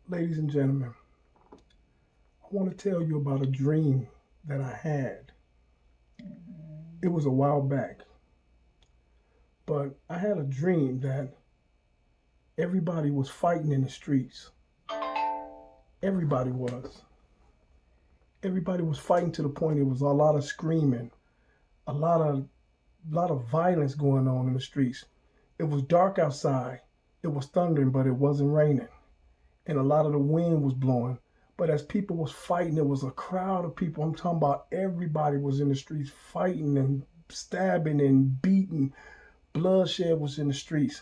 Ladies and gentlemen, I want to tell you about a dream that I had. It was a while back, but I had a dream that everybody was fighting in the streets. Everybody was. Everybody was fighting to the point it was a lot of screaming, a lot of violence going on in the streets. It was dark outside. It was thundering, but it wasn't raining. And a lot of the wind was blowing. But as people was fighting, it was a crowd of people. I'm talking about everybody was in the streets fighting and stabbing and beating. Bloodshed was in the streets,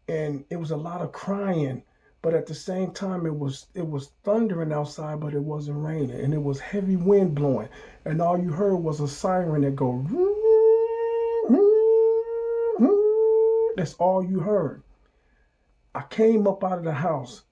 and it was a lot of crying. But at the same time, it was thundering outside, but it wasn't raining, and it was heavy wind blowing, and all you heard was a siren that go. That's all you heard. I came up out of the house.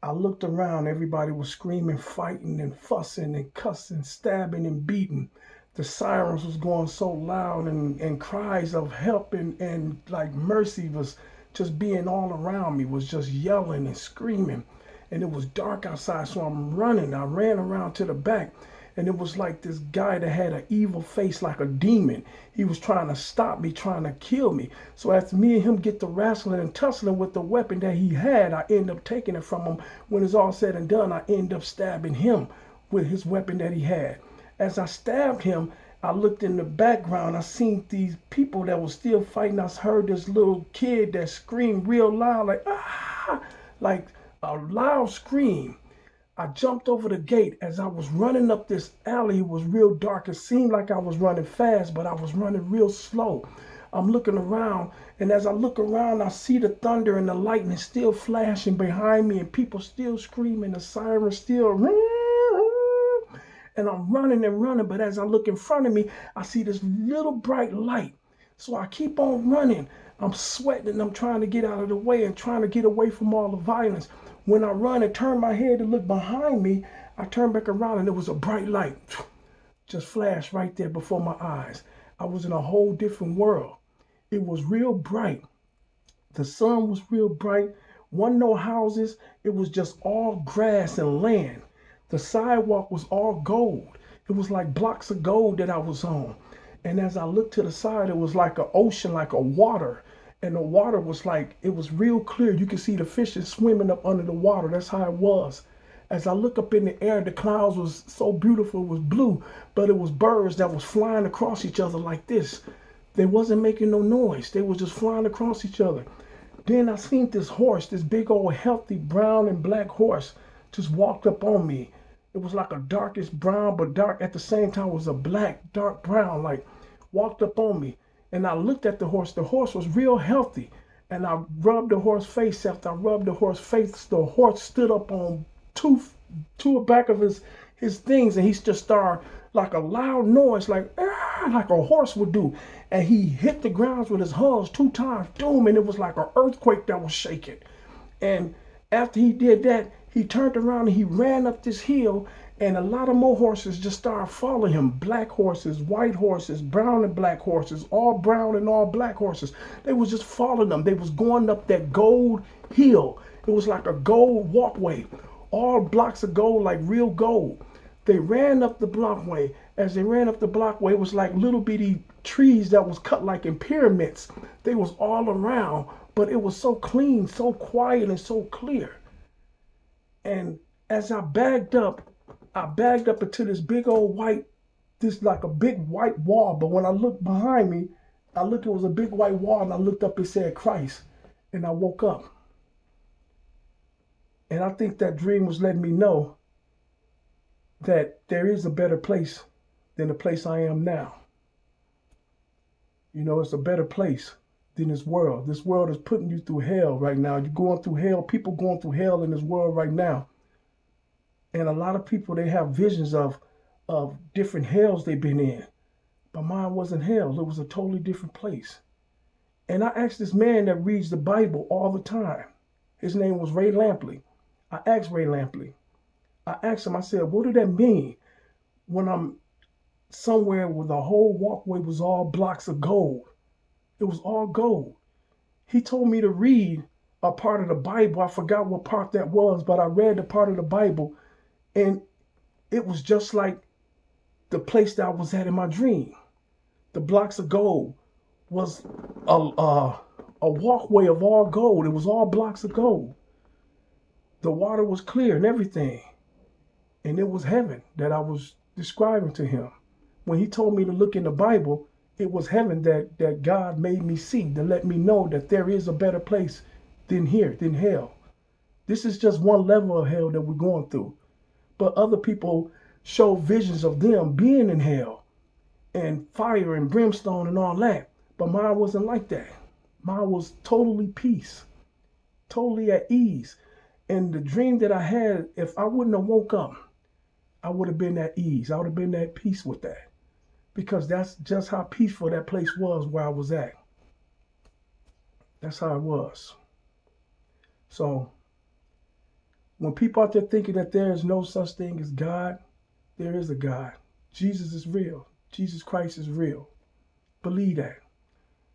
I looked around, everybody was screaming, fighting and fussing and cussing, stabbing and beating. The sirens was going so loud and cries of help and like mercy was just being all around me, was just yelling and screaming. And it was dark outside, so I'm running. I ran around to the back, and it was like this guy that had an evil face like a demon. He was trying to stop me, trying to kill me. So after me and him get to wrestling and tussling with the weapon that he had, I end up taking it from him. When it's all said and done, I end up stabbing him with his weapon that he had. As I stabbed him, I looked in the background. I seen these people that were still fighting. I heard this little kid that screamed real loud, like, ah, like a loud scream. I jumped over the gate. As I was running up this alley. It was real dark. It seemed like I was running fast, but I was running real slow. I'm looking around, and as I look around, I see the thunder and the lightning still flashing behind me, and people still screaming, the sirens still, and I'm running and running. But as I look in front of me, I see this little bright light. So I keep on running. I'm sweating and I'm trying to get out of the way and trying to get away from all the violence. When I run and turn my head to look behind me, I turn back around and there was a bright light just flashed right there before my eyes. I was in a whole different world. It was real bright. The sun was real bright. Wasn't no houses. It was just all grass and land. The sidewalk was all gold. It was like blocks of gold that I was on. And as I looked to the side, it was like an ocean, like a water. And the water was like, it was real clear. You could see the fishes swimming up under the water. That's how it was. As I look up in the air, the clouds was so beautiful. It was blue, but it was birds that was flying across each other like this. They wasn't making no noise. They was just flying across each other. Then I seen this horse, this big old healthy brown and black horse just walked up on me. It was like a darkish brown, but dark at the same time. It was a black, dark brown, like walked up on me. And I looked at the horse. The horse was real healthy. And I rubbed the horse face. After I rubbed the horse face, the horse stood up on two back of his things, and he just started like a loud noise, like ah, like a horse would do. And he hit the ground with his hooves 2 times, doom, and it was like an earthquake that was shaking. And after he did that, he turned around and he ran up this hill, and a lot of more horses just started following him. Black horses, white horses, brown and black horses, all brown and all black horses. They was just following them. They was going up that gold hill. It was like a gold walkway, all blocks of gold, like real gold. They ran up the blockway. As they ran up the blockway, it was like little bitty trees that was cut like in pyramids. They was all around, but it was so clean, so quiet, and so clear. And as I bagged up into this big old white, this like a big white wall. But when I looked behind me, I looked, it was a big white wall, and I looked up, it said Christ. And I woke up. And I think that dream was letting me know that there is a better place than the place I am now. You know, it's a better place than this world. This world is putting you through hell right now. You're going through hell. People going through hell in this world right now. And a lot of people, they have visions of different hells they've been in. But mine wasn't hell. It was a totally different place. And I asked this man that reads the Bible all the time. His name was Ray Lampley. I asked Ray Lampley. I asked him, I said, what did that mean when I'm somewhere where the whole walkway was all blocks of gold? It was all gold. He told me to read a part of the Bible. I forgot what part that was, but I read the part of the Bible, and it was just like the place that I was at in my dream. The blocks of gold was a walkway of all gold. It was all blocks of gold. The water was clear and everything. And it was heaven that I was describing to him. When he told me to look in the Bible, it was heaven that God made me see to let me know that there is a better place than here, than hell. This is just one level of hell that we're going through. But other people show visions of them being in hell and fire and brimstone and all that. But mine wasn't like that. Mine was totally peace, totally at ease. And the dream that I had, if I wouldn't have woke up, I would have been at ease. I would have been at peace with that. Because that's just how peaceful that place was where I was at. That's how it was. So when people out there thinking that there is no such thing as God, there is a God. Jesus is real. Jesus Christ is real. Believe that.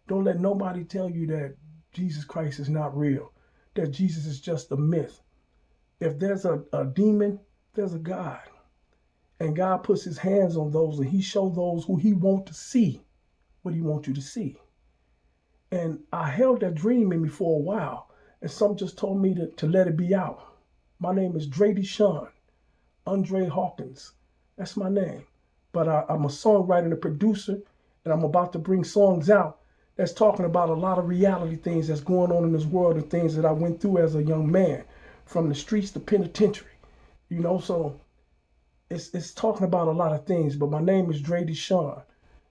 Don't let nobody tell you that Jesus Christ is not real, that Jesus is just a myth. If there's a demon, there's a God. And God puts his hands on those and he shows those who he wants to see what he wants you to see. And I held that dream in me for a while, and some just told me to let it be out. My name is Drady Sean, Andre Hawkins. That's my name. But I'm a songwriter and a producer, and I'm about to bring songs out that's talking about a lot of reality things that's going on in this world and things that I went through as a young man, from the streets to penitentiary. You know, so it's talking about a lot of things, but my name is Drady Sean.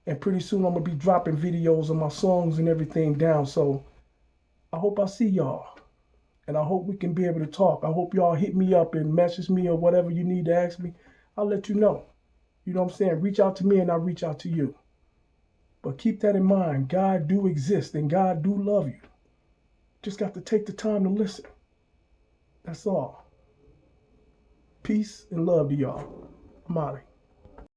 And pretty soon I'm going to be dropping videos of my songs and everything down. So I hope I see y'all. And I hope we can be able to talk. I hope y'all hit me up and message me or whatever you need to ask me. I'll let you know. You know what I'm saying? Reach out to me and I'll reach out to you. But keep that in mind. God do exist and God do love you. Just got to take the time to listen. That's all. Peace and love to y'all. I'm out.